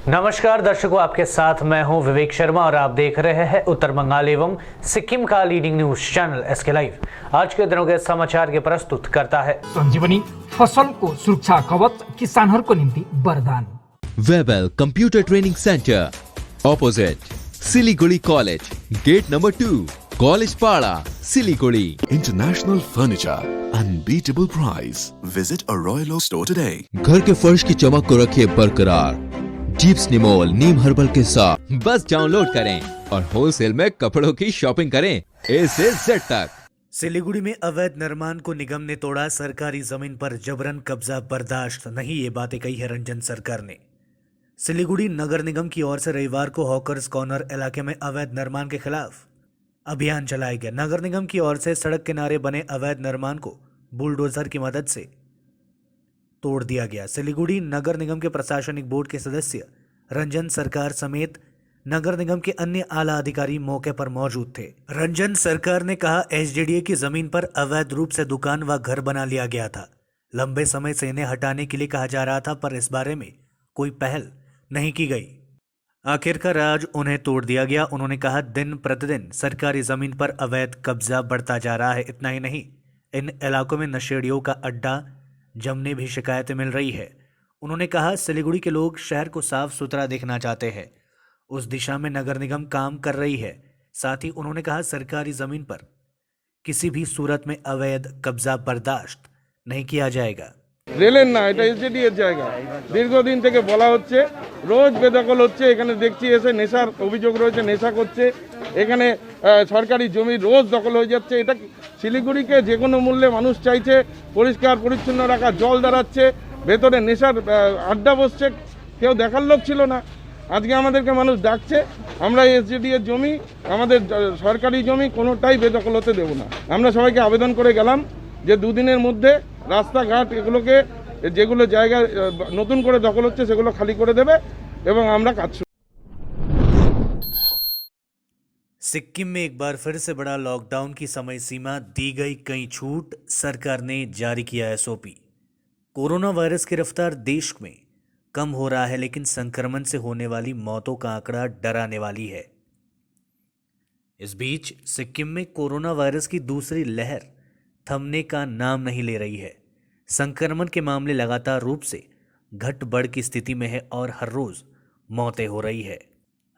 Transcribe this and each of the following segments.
नमस्कार दर्शकों, आपके साथ मैं हूं विवेक शर्मा और आप देख रहे हैं उत्तर बंगाल एवं सिक्किम का leading news channel SK live. आज के दिनों के समाचार के प्रस्तुत करता है संजीवनी फसल को सुरक्षा कवच किसानहरूको निम्ति वरदान। Webel computer training centre opposite Siliguri college, gate number 2, college Para, Siliguri. International furniture, unbeatable price. Visit a Royal Oak store today. घर के फर्श की चमक को रखिए बरकरार जीप्स निमोल नीम हर्बल के साथ। बस डाउनलोड करें और होलसेल में कपड़ों की शॉपिंग करें ए से जेड तक। सिलीगुड़ी में अवैध निर्माण को निगम ने तोड़ा, सरकारी जमीन पर जबरन कब्जा बर्दाश्त नहीं, ये बातें कही है रंजन सरकार ने। सिलीगुड़ी नगर निगम की ओर से रविवार को हॉकर्स कॉर्नर इलाके में अवैध निर्माण के खिलाफ अभियान चलाया गया। नगर निगम की ओर से सड़क किनारे बने अवैध निर्माण को बुलडोजर की मदद से तोड़ दिया गया। सिलीगुड़ी नगर निगम के प्रशासनिक बोर्ड के सदस्य रंजन सरकार समेत नगर निगम के अन्य आला अधिकारी मौके पर मौजूद थे। रंजन सरकार ने कहा, एसडीडीए की जमीन पर अवैध रूप से दुकान व घर बना लिया गया था। लंबे समय से इन्हें हटाने के लिए कहा जा रहा था, पर इस बारे में कोई पहल नहीं की गई। आखिरकार आज उन्हें तोड़ दिया गया। उन्होंने कहा, दिन प्रतिदिन सरकारी जमीन पर अवैध कब्जा बढ़ता जा रहा है। इतना ही नहीं, इन इलाकों में नशेड़ियों का अड्डा जमने भी शिकायतें मिल रही है। उन्होंने कहा, सिलीगुड़ी के लोग शहर को साफ सुथरा देखना चाहते हैं, उस दिशा में नगर निगम काम कर रही है। साथ ही उन्होंने कहा, सरकारी जमीन पर किसी भी सूरत में अवैध कब्जा बर्दाश्त नहीं किया जाएगा। রেলের না, এটা এসডিডিএর জায়গা। দীর্ঘদিন থেকে বলা হচ্ছে, রোজ বেদখল হচ্ছে। এখানে দেখছি এসে নেশার অভিযোগ রয়েছে, নেশা করছে। এখানে সরকারি জমি রোজ দখল হয়ে যাচ্ছে। এটা শিলিগুড়িকে যে কোনো মূল্যে মানুষ চাইছে পরিষ্কার পরিচ্ছন্ন রাখা, জল দাঁড়াচ্ছে, ভেতরে নেশার আড্ডা বসছে, কেউ দেখার লোক ছিল না। আজকে আমাদেরকে মানুষ ডাকছে, আমরা এসডিডিএর জমি, আমাদের সরকারি জমি কোনোটাই বেদখল হতে দেব না। আমরা সবাইকে আবেদন করে গেলাম যে দুদিনের মধ্যে রাস্তাঘাট এগুলোকে যেগুলো জায়গা নতুন করে দখল হচ্ছে সেগুলো খালি করে দেবে এবং আমরা কাজ শুরু। सिक्किम में एक बार फिर से बड़ा लॉकडाउन की समय सीमा दी गई, कई छूट, सरकार ने जारी किया एसओपी। कोरोना वायरस की रफ्तार देश में कम हो रहा है, लेकिन संक्रमण से होने वाली मौतों का आंकड़ा डराने वाली है। इस बीच सिक्किम में कोरोना वायरस की दूसरी लहर थमने का नाम नहीं ले रही है। संक्रमण के मामले लगातार रूप से घट बढ़ की स्थिति में है और हर रोज मौतें हो रही है।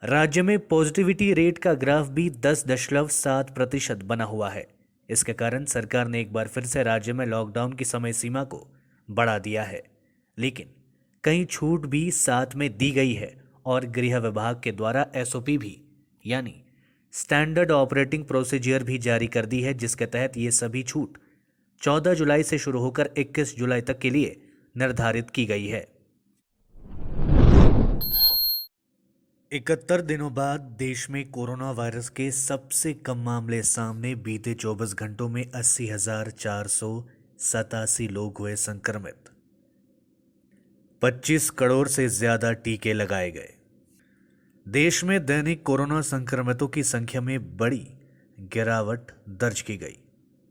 राज्य में पॉजिटिविटी रेट का ग्राफ भी 10.7% बना हुआ है। इसके कारण सरकार ने एक बार फिर से राज्य में लॉकडाउन की समय सीमा को बढ़ा दिया है, लेकिन कई छूट भी साथ में दी गई है और गृह विभाग के द्वारा एसओपी भी यानी स्टैंडर्ड ऑपरेटिंग प्रोसीजर भी जारी कर दी है, जिसके तहत ये सभी छूट 14 जुलाई से शुरू होकर 21 जुलाई तक के लिए निर्धारित की गई है। 71 दिनों बाद देश में कोरोना वायरस के सबसे कम मामले सामने। बीते 24 घंटों में 80,487 लोग हुए संक्रमित। 25 करोड़ से ज्यादा टीके लगाए गए। देश में दैनिक कोरोना संक्रमितों की संख्या में बड़ी गिरावट दर्ज की गई।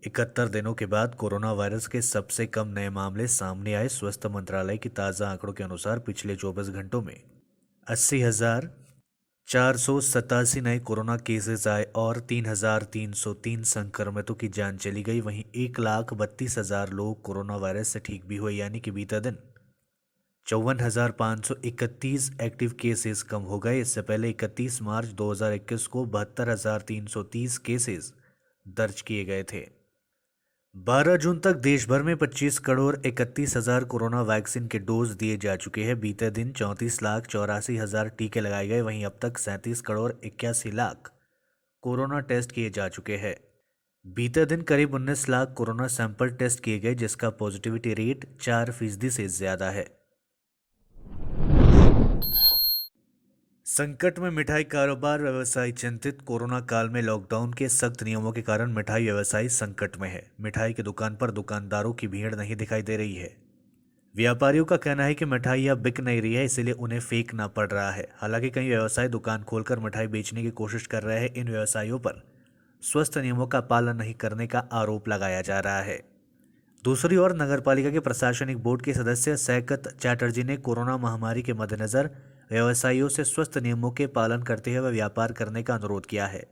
71 दिनों के बाद कोरोना वायरस के सबसे कम नए मामले सामने आए। स्वास्थ्य मंत्रालय की ताज़ा आंकड़ों के अनुसार पिछले 24 घंटों में 80,487 नए कोरोना केसेस आए और 3,303 संक्रमितों की जान चली गई। वहीं 1,32,000 लोग कोरोना वायरस से ठीक भी हुए, यानी कि बीते दिन 54,531 एक्टिव केसेस कम हो गए। इससे पहले 31 मार्च 2021 को 72,330 केसेस दर्ज किए गए थे। 12 जून तक देश भर में 25,31,00,000 कोरोना वैक्सीन के डोज दिए जा चुके हैं। बीते दिन 34,84,000 टीके लगाए गए। वहीं अब तक 37,81,00,000 कोरोना टेस्ट किए जा चुके हैं। बीते दिन करीब 19 लाख कोरोना सैंपल टेस्ट किए गए, जिसका पॉजिटिविटी रेट 4% से ज्यादा है। संकट में मिठाई कारोबार व्यवसायी चिंतित। कोरोना काल में लॉकडाउन के सख्त नियमों के कारण मिठाई व्यवसायी संकट में है। मिठाई की दुकान पर दुकानदारों की भीड़ नहीं दिखाई दे रही है। व्यापारियों का कहना है कि मिठाई अब बिक नहीं रही है, इसलिए उन्हें फेंकना पड़ रहा है। हालांकि कई व्यवसायी दुकान खोलकर मिठाई बेचने की कोशिश कर रहे हैं। इन व्यवसायियों पर स्वस्थ नियमों का पालन नहीं करने का आरोप लगाया जा रहा है। दूसरी ओर नगरपालिका के प्रशासनिक बोर्ड के सदस्य सैकत चैटर्जी ने कोरोना महामारी के मद्देनजर व्यवसायियों से स्वस्थ नियमों के पालन करते हुए व्यापार करने का अनुरोध किया है।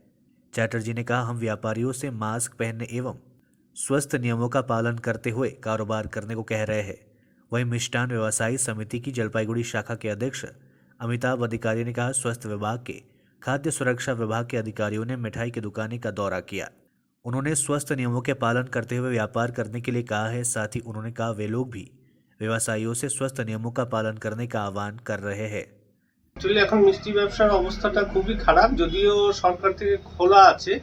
चैटर्जी ने कहा, हम व्यापारियों से मास्क पहनने एवं स्वस्थ नियमों का पालन करते हुए कारोबार करने को कह रहे हैं। वहीं मिष्ठान व्यवसायी समिति की जलपाईगुड़ी शाखा के अध्यक्ष अमिताभ अधिकारी ने कहा, स्वास्थ्य विभाग के खाद्य सुरक्षा विभाग के अधिकारियों ने मिठाई की दुकानें का दौरा किया। उन्होंने स्वस्थ नियमों के पालन करते हुए व्यापार करने के लिए कहा है। साथ ही उन्होंने कहा, वे लोग भी व्यवसायियों से स्वस्थ नियमों का पालन करने का आह्वान कर रहे हैं। আসলে এখন মিষ্টি ব্যবসার অবস্থাটা খুবই খারাপ, যদিও সরকার থেকে খোলা আছে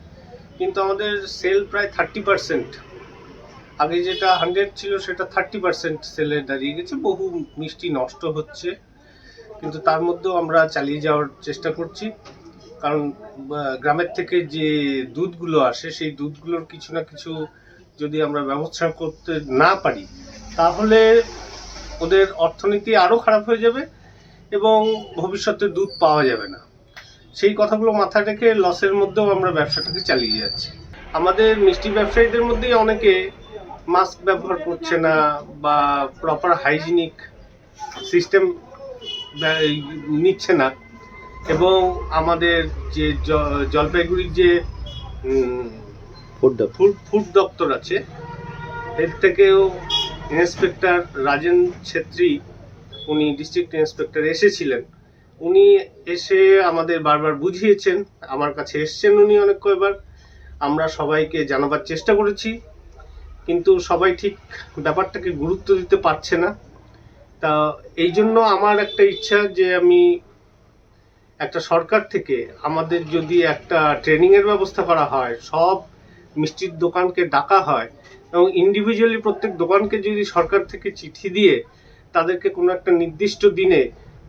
কিন্তু আমাদের সেল প্রায় 30%। আগে যেটা 100 ছিল সেটা 30% সেলে দাঁড়িয়ে গেছে। বহু মিষ্টি নষ্ট হচ্ছে, কিন্তু তার মধ্যেও আমরা চালিয়ে যাওয়ার চেষ্টা করছি, কারণ গ্রামের থেকে যে দুধগুলো আসে সেই দুধগুলোর কিছু না কিছু যদি আমরা ব্যবস্থা করতে না পারি তাহলে ওদের অর্থনীতি আরও খারাপ হয়ে যাবে এবং ভবিষ্যতে দুধ পাওয়া যাবে না। সেই কথাগুলো মাথায় রেখে লসের মধ্যেও আমরা ব্যবসাটাকে চালিয়ে যাচ্ছি। আমাদের মিষ্টি ব্যবসায়ীদের মধ্যেই অনেকে মাস্ক ব্যবহার করছে না বা প্রপার হাইজিনিক সিস্টেম নিচ্ছে না, এবং আমাদের যে জলপাইগুড়ির যে ফুড দপ্তর আছে এর থেকেও ইন্সপেক্টর রাজেন ছেত্রী, উনি ডিস্ট্রিক্ট ইন্সপেক্টর এসেছিলেন, উনি এসে আমাদের বারবার বুঝিয়েছেন, আমার কাছে এসছেন উনি অনেক কয়েকবার। আমরা সবাইকে জানাবার চেষ্টা করেছি, কিন্তু সবাই ঠিক ব্যাপারটাকে গুরুত্ব দিতে পারছে না। তা এই জন্য আমার একটা ইচ্ছা যে আমি একটা সরকার থেকে আমাদের যদি একটা ট্রেনিংয়ের ব্যবস্থা করা হয়, সব মিষ্টির দোকানকে ডাকা হয় এবং ইন্ডিভিজুয়ালি প্রত্যেক দোকানকে যদি সরকার থেকে চিঠি দিয়ে তাদেরকে কোনো একটা নির্দিষ্ট দিনে,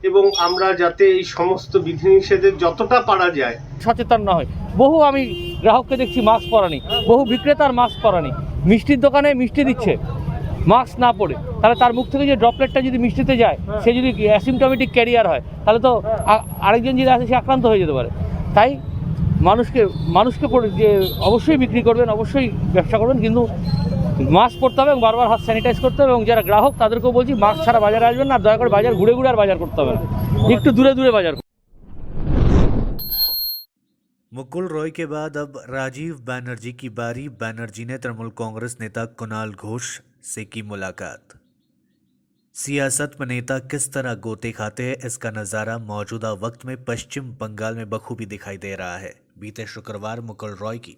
এবং আমরা যাতে এই সমস্ত বিধিনিষেধের যতটা পারা যায় সচেতন না হয়। বহু আমি গ্রাহককে দেখছি মাস্ক পরা নেই, বহু বিক্রেতার মাস্ক পরা নেই। মিষ্টির দোকানে মিষ্টি দিচ্ছে মাস্ক না পরে, তাহলে তার মুখ থেকে যে ড্রপলেটটা যদি মিষ্টিতে যায়, সে যদি অ্যাসিমটোমেটিক ক্যারিয়ার হয়, তাহলে তো আরেকজন যদি আসে সে আক্রান্ত হয়ে যেতে পারে। তাই মানুষকে যে অবশ্যই বিক্রি করবেন, অবশ্যই ব্যবসা করবেন, কিন্তু মাস্ক পরতে হবে এবং বারবার হাত স্যানিটাইজ করতে হবে। এবং যারা গ্রাহক তাদেরকেও বলছি মাস্ক ছাড়া বাজারে আসবেন না, দয়া করে বাজার ঘুরে ঘুরে আর বাজার করতে হবে না, একটু দূরে দূরে বাজার। मुकुल रॉय के बाद अब राजीव बैनर्जी की बारी। बैनर्जी ने तृणमूल कांग्रेस नेता कुणाल घोष से की मुलाकात। सियासत में नेता किस तरह गोते खाते हैं, इसका नज़ारा मौजूदा वक्त में पश्चिम बंगाल में बखूबी दिखाई दे रहा है। बीते शुक्रवार मुकुल रॉय की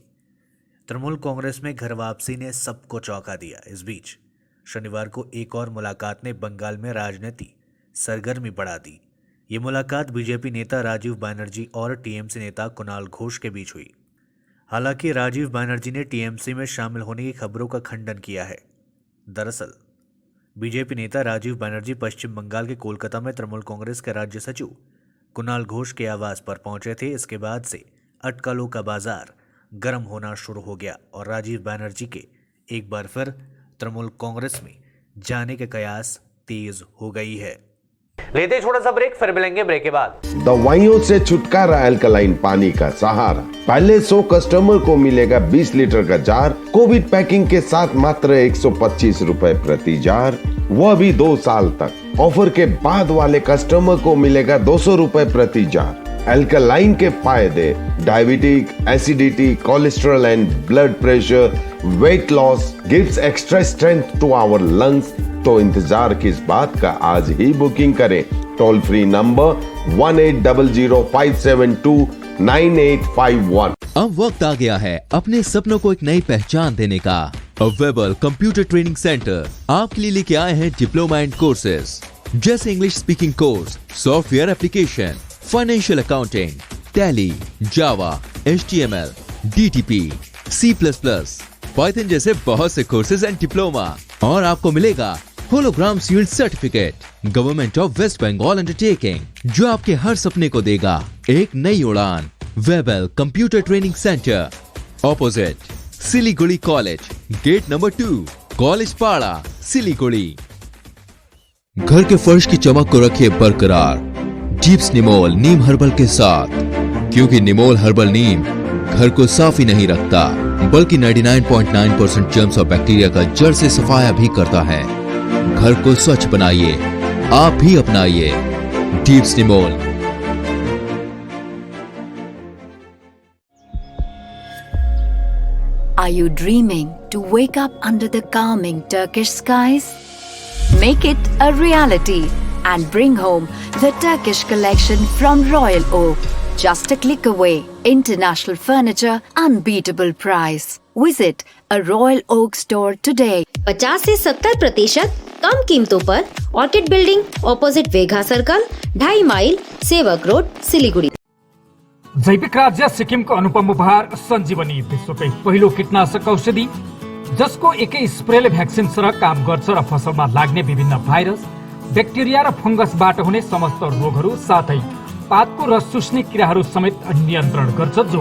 तृणमूल कांग्रेस में घर वापसी ने सबको चौंका दिया। इस बीच शनिवार को एक और मुलाकात ने बंगाल में राजनीति सरगर्मी बढ़ा दी। ये मुलाकात बीजेपी नेता राजीव बैनर्जी और टीएमसी नेता कुणाल घोष के बीच हुई। हालांकि राजीव बैनर्जी ने टीएमसी में शामिल होने की खबरों का खंडन किया है। दरअसल बीजेपी नेता राजीव बैनर्जी पश्चिम बंगाल के कोलकाता में तृणमूल कांग्रेस के राज्य सचिव कुणाल घोष के आवास पर पहुंचे थे। इसके बाद से अटकलों का बाजार गर्म होना शुरू हो गया और राजीव बैनर्जी के एक बार फिर तृणमूल कांग्रेस में जाने के कयास तेज हो गई है। लेते छोटा सा ब्रेक, फिर मिलेंगे ब्रेक के बाद। दवाइयों से छुटकारा अल्कलाइन पानी का सहारा। पहले 100 कस्टमर को मिलेगा 20 लीटर का जार, कोविड पैकिंग के साथ मात्र 125 रुपए प्रति जार, वह भी 2 साल तक। ऑफर के बाद वाले कस्टमर को मिलेगा 200 रुपए प्रति जार। अल्कलाइन के फायदे diabetic, acidity, cholesterol and blood pressure, weight loss, gives extra strength to our lungs. तो इंतजार किस बात का, आज ही बुकिंग करें। Toll free number 180057298851। अब वक्त आ गया है अपने सपनों को एक नई पहचान देने का। वेबल कंप्यूटर ट्रेनिंग सेंटर आपके लिए लेके आए हैं डिप्लोमा एंड कोर्सेज जैसे English speaking course, software application, financial accounting, Tally, Java, HTML, DTP, C++, Python जैसे बहुत से कोर्सेज एंड डिप्लोमा। और आपको मिलेगा hologram sealed certificate government of West Bengal undertaking, जो आपके हर सपने को देगा एक नई उड़ान। Webel computer training centre, opposite Siliguri college, gate number 2, college Para, Siliguri. घर के फर्श की चमक को रखिए बरकरार जीप्स निमोल नीम हर्बल के साथ, क्योंकि निमोल हर्बल नीम घर को साफ ही नहीं रखता बल्कि 99.9% जर्म्स और बैक्टीरिया का जड़ से सफाया भी करता है। घर को स्वच्छ बनाइए, आप भी अपनाइए Tipsnimol. Are you dreaming to wake up under the calming Turkish skies? Make it a reality and bring home the Turkish collection from Royal Oak. Just a click away. International furniture, unbeatable price. Visit a Royal Oak store today. 50 से 70% कम कीमतों पर Orchid building opposite Vega circle 2.5 mile Sevoke road Siliguri. जैविक राज्य सिक्किमको अनुपम उपहार सञ्जीवनी, विश्वकै पहिलो कीटनाशक औषधि जसको एकै स्प्रेले भ्याक्सिन सरह काम गर्छ र फसलमा लाग्ने विभिन्न भाइरस, ब्याक्टेरिया र फंगसबाट हुने समस्त रोगहरू साथै पातको रस चुस्ने किराहरू समेत नियन्त्रण गर्छ, जो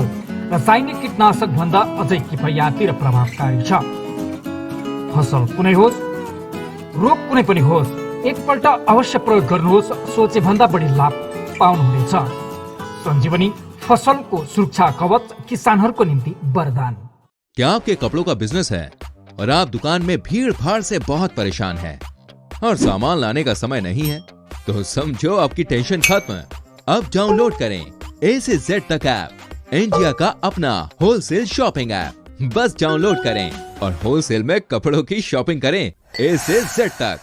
रासायनिक कीटनाशक भन्दा अझै किफायती र प्रभावकारी छ। फसल कुनै होस्, रोग कुनै पनि होस्, एकपल्ट अवश्य प्रयोग गर्नुहोस्, सोचे भन्दा बढी लाभ पाउनुहुनेछ। सञ्जीवनी फसलको सुरक्षा कवच, किसानहरूको निम्ति वरदान। क्या आपके कपड़ों का बिजनेस है और आप दुकान में भीड़ भाड़ से बहुत परेशान हैं और सामान लाने का समय नहीं है? तो समझो आपकी टेंशन खत्म। अब डाउनलोड करें A से Z तक ऐप, इंडिया का अपना होलसेल शॉपिंग ऐप। बस डाउनलोड करें और होलसेल में कपड़ों की शॉपिंग करें A से Z तक।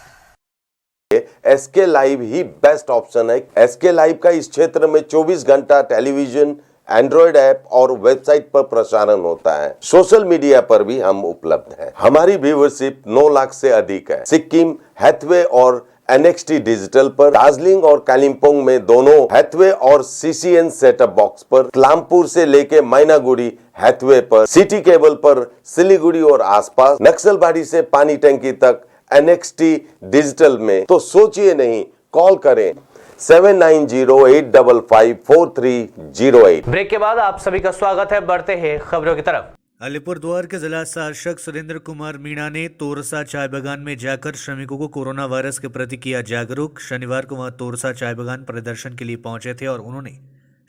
एसके लाइव ही बेस्ट ऑप्शन है। एसके लाइव का इस क्षेत्र में 24 घंटा टेलीविजन, एंड्रॉइड ऐप और वेबसाइट पर प्रसारण होता है। सोशल मीडिया पर भी हम उपलब्ध हैं। हमारी व्यूवरशिप 9 लाख से अधिक है। सिक्किम, हैथवे और NXT डिजिटल पर, दार्जिलिंग और कालिम्पोंग में दोनों हैथवे और CCN सेटअप बॉक्स पर, क्लामपुर से लेके मैनागुड़ी हैथवे पर, सिटी केबल पर सिलीगुड़ी और आसपास, नक्सलबाड़ी से पानी टंकी तक NXT डिजिटल में। तो सोचिए नहीं, कॉल करें 7908554308। ब्रेक के बाद आप सभी का स्वागत है। बढ़ते हैं खबरों की तरफ। अलीपुरद्वार के जिला शासक सुरेंद्र कुमार मीणा ने तोरसा चाय बागान में जाकर श्रमिकों को कोरोना वायरस के प्रति किया जागरूक। शनिवार को वहां तोरसा चाय बागान प्रदर्शन के लिए पहुंचे थे और उन्होंने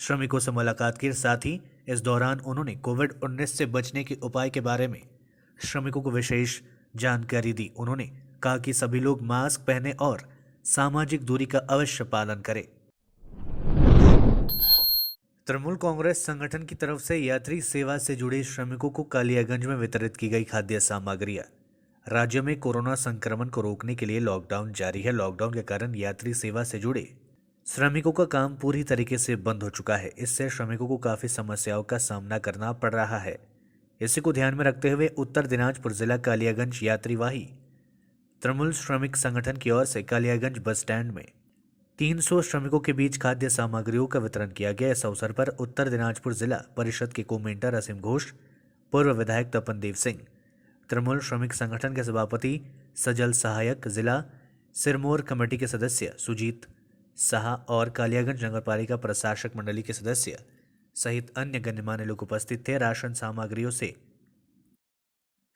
श्रमिकों से मुलाकात की। साथ ही इस दौरान उन्होंने कोविड-19 से बचने के उपाय के बारे में श्रमिकों को विशेष जानकारी दी। उन्होंने कहा कि सभी लोग मास्क पहने और सामाजिक दूरी का अवश्य पालन करें। तृणमूल कांग्रेस संगठन की तरफ से यात्री सेवा से जुड़े श्रमिकों को कालियागंज में वितरित की गई खाद्य सामग्रियां। राज्य में कोरोना संक्रमण को रोकने के लिए लॉकडाउन जारी है। लॉकडाउन के कारण यात्री सेवा से जुड़े श्रमिकों का काम पूरी तरीके से बंद हो चुका है। इससे श्रमिकों को काफी समस्याओं का सामना करना पड़ रहा है। इसी को ध्यान में रखते हुए उत्तर दिनाजपुर जिला कालियागंज यात्रीवाही तृणमूल श्रमिक संगठन की ओर से कालियागंज बस स्टैंड में 300 श्रमिकों के बीच खाद्य सामग्रियों का वितरण किया गया। इस अवसर पर उत्तर दिनाजपुर जिला परिषद के को-मेंटर असीम घोष, पूर्व विधायक तपन देव सिंह, तृणमूल श्रमिक संगठन के सभापति सजल सहायक, जिला सिरमौर कमेटी के सदस्य सुजीत साहा और कालियागंज नगरपालिका प्रशासक मंडली के सदस्य सहित अन्य गणमान्य लोग उपस्थित थे। राशन सामग्रियों से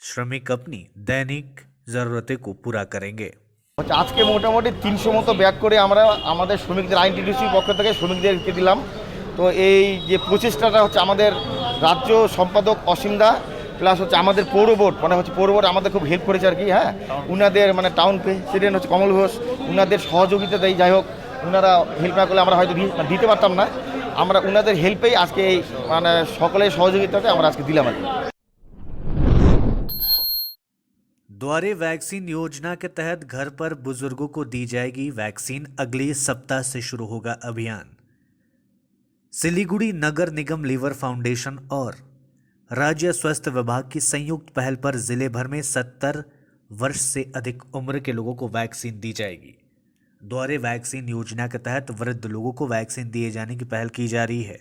श्रमिक अपनी दैनिक जरूरतें को पूरा करेंगे। আজকে মোটামুটি 300 মতো ব্যাগ করে আমরা আমাদের শ্রমিকদের আইএনটিডিসি পক্ষ থেকে শ্রমিকদেরকে দিলাম। তো এই যে প্রচেষ্টাটা হচ্ছে আমাদের রাজ্য সম্পাদক অসীম দা প্লাস হচ্ছে আমাদের পৌর বোর্ড, মানে হচ্ছে পৌর বোর্ড আমাদের খুব হেল্প করেছে আর কি। হ্যাঁ, উনাদের মানে টাউন প্রেসিডেন্ট হচ্ছে কমল ঘোষ, উনাদের সহযোগিতা দেয়। যাই হোক, উনারা হেল্প না করলে আমরা হয়তো দিতে পারতাম না। আমরা উনাদের হেল্পেই আজকে এই মানে সকলের সহযোগিতাতে আমরা আজকে দিলাম আর কি। द्वारे वैक्सीन योजना के तहत घर पर बुजुर्गों को दी जाएगी वैक्सीन। अगले सप्ताह से शुरू होगा अभियान। सिलीगुड़ी नगर निगम लीवर फाउंडेशन और राज्य स्वास्थ्य विभाग की संयुक्त पहल पर जिले भर में 70 वर्ष से अधिक उम्र के लोगों को वैक्सीन दी जाएगी। द्वारे वैक्सीन योजना के तहत वृद्ध लोगों को वैक्सीन दिए जाने की पहल की जा रही है।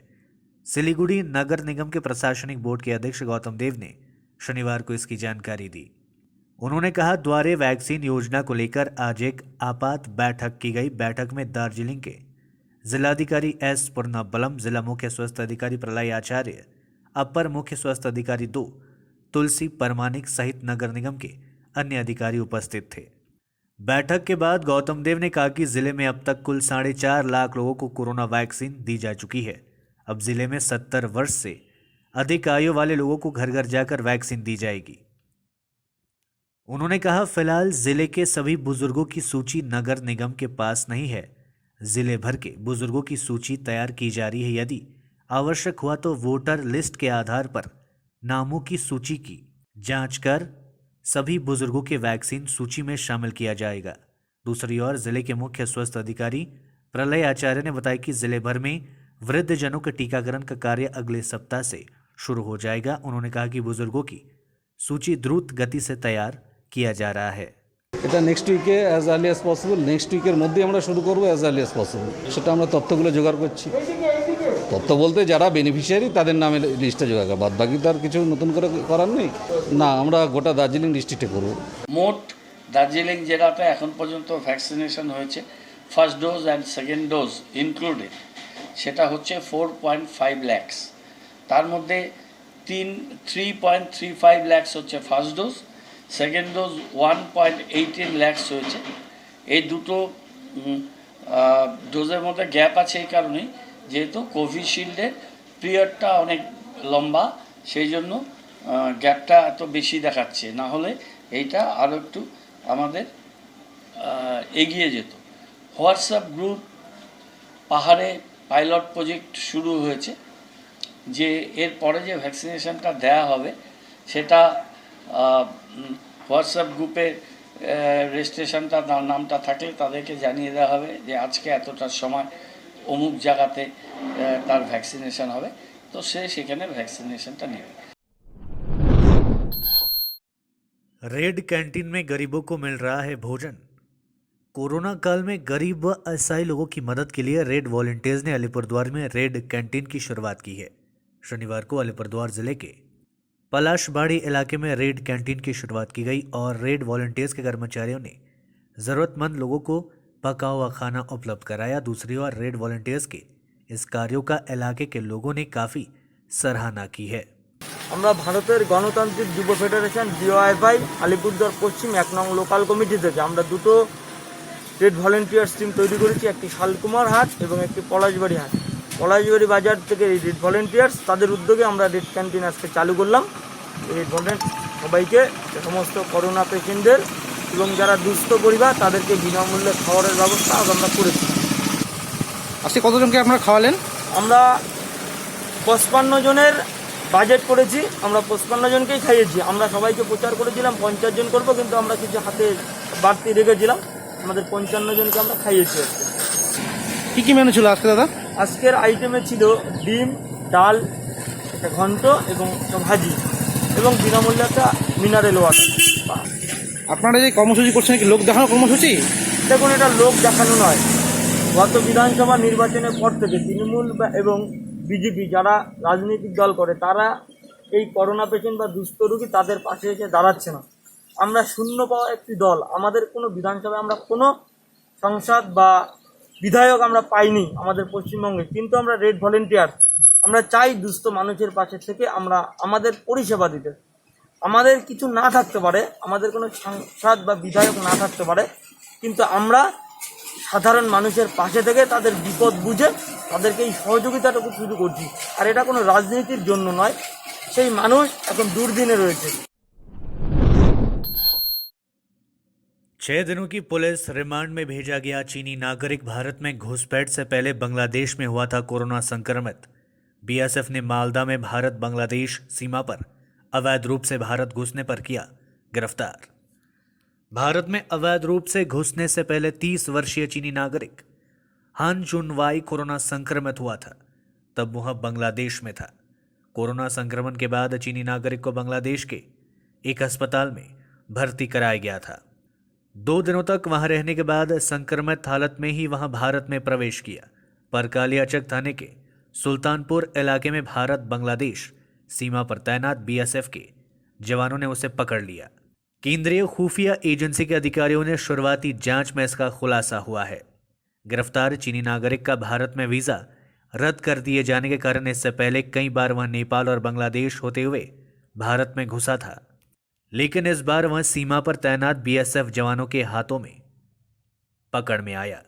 सिलीगुड़ी नगर निगम के प्रशासनिक बोर्ड के अध्यक्ष गौतम देव ने शनिवार को इसकी जानकारी दी। उन्होंने कहा, द्वारे वैक्सीन योजना को लेकर आज एक आपात बैठक की गई। बैठक में दार्जिलिंग के जिलाधिकारी एस पुरनाबलम, जिला मुख्य स्वास्थ्य अधिकारी प्रलय आचार्य, अपर मुख्य स्वास्थ्य अधिकारी 2 तुलसी परमानिक सहित नगर निगम के अन्य अधिकारी उपस्थित थे। बैठक के बाद गौतम देव ने कहा कि जिले में अब तक कुल 4.5 लाख लोगों को कोरोना वैक्सीन दी जा चुकी है। अब जिले में 70 वर्ष से अधिक आयु वाले लोगों को घर घर जाकर वैक्सीन दी जाएगी। उन्होंने कहा, फिलहाल जिले के सभी बुजुर्गों की सूची नगर निगम के पास नहीं है। जिले भर के बुजुर्गों की सूची तैयार की जा रही है। यदि आवश्यक हुआ तो वोटर लिस्ट के आधार पर नामों की सूची की जांच कर सभी बुजुर्गों के वैक्सीन सूची में शामिल किया जाएगा। दूसरी ओर जिले के मुख्य स्वास्थ्य अधिकारी प्रलय आचार्य ने बताया कि जिले भर में वृद्धजनों के टीकाकरण का कार्य अगले सप्ताह से शुरू हो जाएगा। उन्होंने कहा कि बुजुर्गों की सूची द्रुत गति से तैयार किया जा रहा है। এটা নেক্সট উইকে as early as possible, next উইকের মধ্যেই আমরা শুরু করবো অ্যাজ আর্লি অ্যাজ পসিবল। সেটা আমরা তথ্যগুলো জোগাড় করছি। তথ্য বলতে যারা বেনিফিশিয়ারি তাদের নামে লিস্টটা জোগাড় করা, বাদ বাকি তার কিছু নতুন করে করার নেই। না, আমরা গোটা দার্জিলিং ডিস্ট্রিক্টে করবো। মোট দার্জিলিং জেলাতে এখন পর্যন্ত ভ্যাকসিনেশন হয়েছে first dose and second dose included, সেটা হচ্ছে 4.5 lakhs। তার মধ্যে 3.35 lakhs হচ্ছে first dose, second dose 1.18 lakhs হয়েছে। এই দুটো ডোজের মধ্যে গ্যাপ আছে এই কারণেই, যেহেতু কোভিশিল্ডের পিরিয়ডটা অনেক লম্বা, সেই জন্য গ্যাপটা এত বেশি দেখাচ্ছে। না হলে এইটা আরও একটু আমাদের এগিয়ে যেত। হোয়াটসঅ্যাপ গ্রুপ পাহাড়ে পাইলট প্রজেক্ট শুরু হয়েছে, যে এর পরে যে ভ্যাকসিনেশনটা দেয়া হবে সেটা হোয়াটসঅ্যাপ গ্রুপে রেজিস্ট্রেশনটা নামটা থাকলে তাদেরকে জানিয়ে দেওয়া হবে যে আজকে এতটার সময় অমুক জায়গাতে তার ভ্যাকসিনেশন হবে, তো সে সেখানে ভ্যাকসিনেশনটা নেবে। रेड कैंटीन में गरीबों को मिल रहा है भोजन। कोरोना काल में गरीब व असहाय लोगों की मदद के लिए रेड वॉलंटियर्स ने अलीपुरद्वार में रेड कैंटीन की शुरुआत की है। शनिवार को अलीपुरद्वार जिले के पलाशबाड़ी इलाके में रेड कैंटीन की शुरुआत की गई और रेड वॉलंटियर्स के कर्मचारियों ने ज़रूरतमंद लोगों को पका हुआ खाना उपलब्ध कराया। दूसरी ओर रेड वॉलंटियर्स के इस कार्यों का इलाके के लोगों ने काफ़ी सराहना की है। আমরা ভারতের গণতান্ত্রিক যুব ফেডারেশন ডিওআইএফআই আলিপুরদুয়ার পশ্চিম 1 নং লোকাল কমিটি থেকে আমরা দুটো রেড ভলেন্টিয়ার্স টিম তৈরি করেছি, একটি শালকুমার হাট এবং একটি পলাশবাড়ি হাট। পলাশবাড়ি বাজার থেকে এই রেড ভলেন্টিয়ার্স তাদের উদ্যোগে আমরা রেড ক্যান্টিন আজকে চালু করলাম। এই রেড ভলেন্টিয়ার সবাইকে সমস্ত করোনা পেশেন্টদের এবং যারা দুস্থ পরিবার তাদেরকে বিনামূল্যে খাবারের ব্যবস্থা আমরা করেছি। আজকে কতজনকে আপনারা খাওয়ালেন? আমরা 55 জনের বাজেট করেছি, আমরা 55 জনকেই খাইয়েছি। আমরা সবাইকে প্রচার করেছিলাম 50 জন করবো, কিন্তু আমরা কিছু হাতে বাড়তি রেখেছিলাম, আমাদের 55 জনকে আমরা খাইয়েছি। কী কী মেনু ছিল আজকে দাদা? আজকের আইটেমে ছিল ডিম, ডাল, একটা ঘন্ট এবং একটা ভাজি এবং বিনামূল্যে একটা মিনারেল ওয়াটার। আপনারা যে কর্মসূচি করছেন কি লোক দেখানো কর্মসূচি? দেখুন, এটা লোক দেখানো নয়। গত বিধানসভা নির্বাচনের পর থেকে তৃণমূল এবং বিজেপি যারা রাজনৈতিক দল করে তারা এই করোনা পেশেন্ট বা দুস্থ রোগী তাদের পাশে এসে দাঁড়াচ্ছে না। আমরা শূন্য পাওয়া একটি দল, আমাদের কোনো বিধানসভায় আমরা কোনো সংসদ বা বিধায়ক আমরা পাইনি আমাদের পশ্চিমবঙ্গে, কিন্তু আমরা রেড ভলেন্টিয়ার, আমরা চাই দুস্থ মানুষের পাশে থেকে আমরা আমাদের পরিষেবা দিতে। আমাদের কিছু না থাকতে পারে, আমাদের কোনো সংসদ বা বিধায়ক না থাকতে পারে, কিন্তু আমরা সাধারণ মানুষের পাশে থেকে তাদের বিপদ বুঝে তাদেরকে এই সহযোগিতাটুকু শুরু করছি। আর এটা কোনো রাজনীতির জন্য নয়, সেই মানুষ এখন দুর্দিনে রয়েছে। 6 दिनों की पुलिस रिमांड में भेजा गया चीनी नागरिक भारत में घुसपैठ से पहले बांग्लादेश में हुआ था कोरोना संक्रमित। बीएसएफ ने मालदा में भारत बांग्लादेश सीमा पर अवैध रूप से भारत घुसने पर किया गिरफ्तार। भारत में अवैध रूप से घुसने से पहले 30 वर्षीय चीनी नागरिक हान चुनवाई कोरोना संक्रमित हुआ था, तब वह बांग्लादेश में था। कोरोना संक्रमण के बाद चीनी नागरिक को बांग्लादेश के एक अस्पताल में भर्ती कराया गया था। 2 दिनों तक वहां रहने के बाद संक्रमित हालत में ही वहां भारत में प्रवेश किया, पर कालियाचक थाने के सुल्तानपुर इलाके में भारत बांग्लादेश सीमा पर तैनात बीएसएफ के जवानों ने उसे पकड़ लिया। केंद्रीय खुफिया एजेंसी के अधिकारियों ने शुरुआती जांच में इसका खुलासा हुआ है। गिरफ्तार चीनी नागरिक का भारत में वीजा रद्द कर दिए जाने के कारण इससे पहले कई बार वह नेपाल और बांग्लादेश होते हुए भारत में घुसा था, लेकिन इस बार वह सीमा पर तैनात बीएसएफ जवानों के हाथों में पकड़ में आया।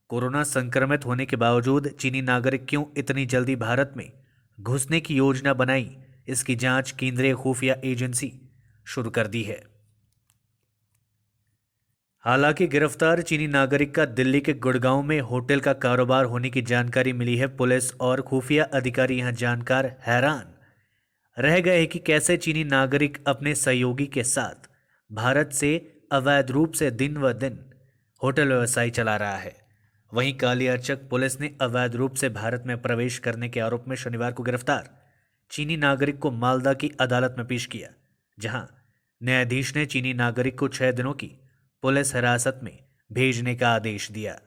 कोरोना संक्रमित होने के बावजूद चीनी नागरिक क्यों इतनी जल्दी भारत में घुसने की योजना बनाई, इसकी जांच केंद्रीय खुफिया एजेंसी शुरू कर दी है। हालांकि गिरफ्तार चीनी नागरिक का दिल्ली के गुड़गांव में होटल का कारोबार होने की जानकारी मिली है। पुलिस और खुफिया अधिकारी यहां जानकर हैरान रह गए कि कैसे चीनी नागरिक अपने सहयोगी के साथ भारत से अवैध रूप से दिन व दिन होटल व्यवसाय चला रहा है। वहीं कालियाचक पुलिस ने अवैध रूप से भारत में प्रवेश करने के आरोप में शनिवार को गिरफ्तार चीनी नागरिक को मालदा की अदालत में पेश किया, जहां न्यायाधीश ने चीनी नागरिक को 6 दिनों की पुलिस हिरासत में भेजने का आदेश दिया।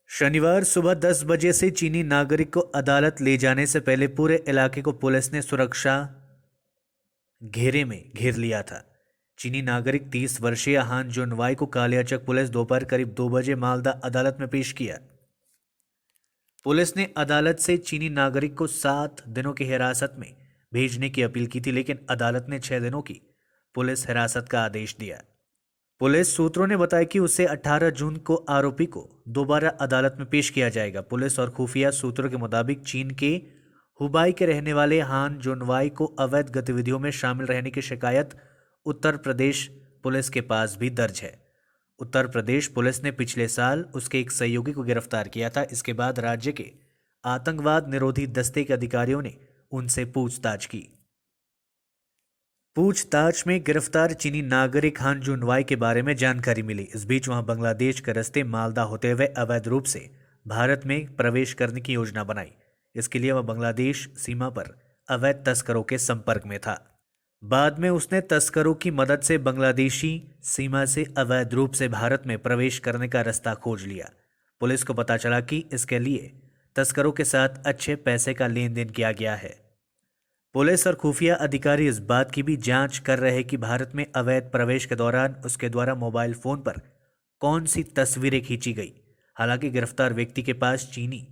शनिवार सुबह 10 बजे से चीनी नागरिक को अदालत ले जाने से पहले पूरे इलाके को पुलिस ने सुरक्षा घेरे में घेर लिया था। चीनी नागरिक 30 वर्षीय हान जुनवाई को कालियाचक पुलिस दोपहर करीब 2 बजे मालदा अदालत में पेश किया। पुलिस ने अदालत से चीनी नागरिक को 7 दिनों की हिरासत में भेजने की अपील की थी, लेकिन अदालत ने 6 दिनों की पुलिस हिरासत का आदेश दिया। पुलिस सूत्रों ने बताया कि उसे 18 जून को आरोपी को दोबारा अदालत में पेश किया जाएगा। पुलिस और खुफिया सूत्रों के मुताबिक चीन के हुबाई के रहने वाले हान जुनवाई को अवैध गतिविधियों में शामिल रहने की शिकायत उत्तर प्रदेश पुलिस के पास भी दर्ज है। उत्तर प्रदेश पुलिस ने पिछले साल उसके एक सहयोगी को गिरफ्तार किया था। इसके बाद राज्य के आतंकवाद निरोधी दस्ते के अधिकारियों ने उनसे पूछताछ की। पूछताछ में गिरफ्तार चीनी नागरिक हान जुनवाई के बारे में जानकारी मिली। इस बीच वहां बांग्लादेश के रास्ते मालदा होते हुए अवैध रूप से भारत में प्रवेश करने की योजना बनाई। इसके लिए वह बांग्लादेश सीमा पर अवैध तस्करों के संपर्क में था। बाद में उसने तस्करों की मदद से बांग्लादेशी सीमा से अवैध रूप से भारत में प्रवेश करने का रास्ता खोज लिया। पुलिस को पता चला कि इसके लिए तस्करों के साथ अच्छे पैसे का लेन देन किया गया है। पुलिस और खुफिया अधिकारी इस बात की भी जांच कर रहे हैं कि भारत में अवैध प्रवेश के दौरान उसके द्वारा मोबाइल फोन पर कौन सी तस्वीरें खींची गई। हालांकि गिरफ्तार व्यक्ति के पास चीनी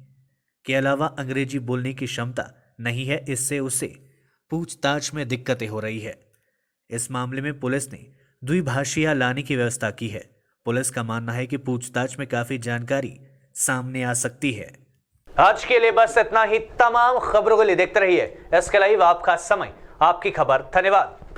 के अलावा अंग्रेजी बोलने की क्षमता नहीं है, इससे उसे पूछताछ में दिक्कतें हो रही है। इस मामले में पुलिस ने द्विभाषिया लाने की व्यवस्था की है। पुलिस का मानना है कि पूछताछ में काफी जानकारी सामने आ सकती है। आज के लिए बस इतना ही। तमाम खबरों के लिए देखते रहिए SK लाइव, आपका समय आपकी खबर। धन्यवाद।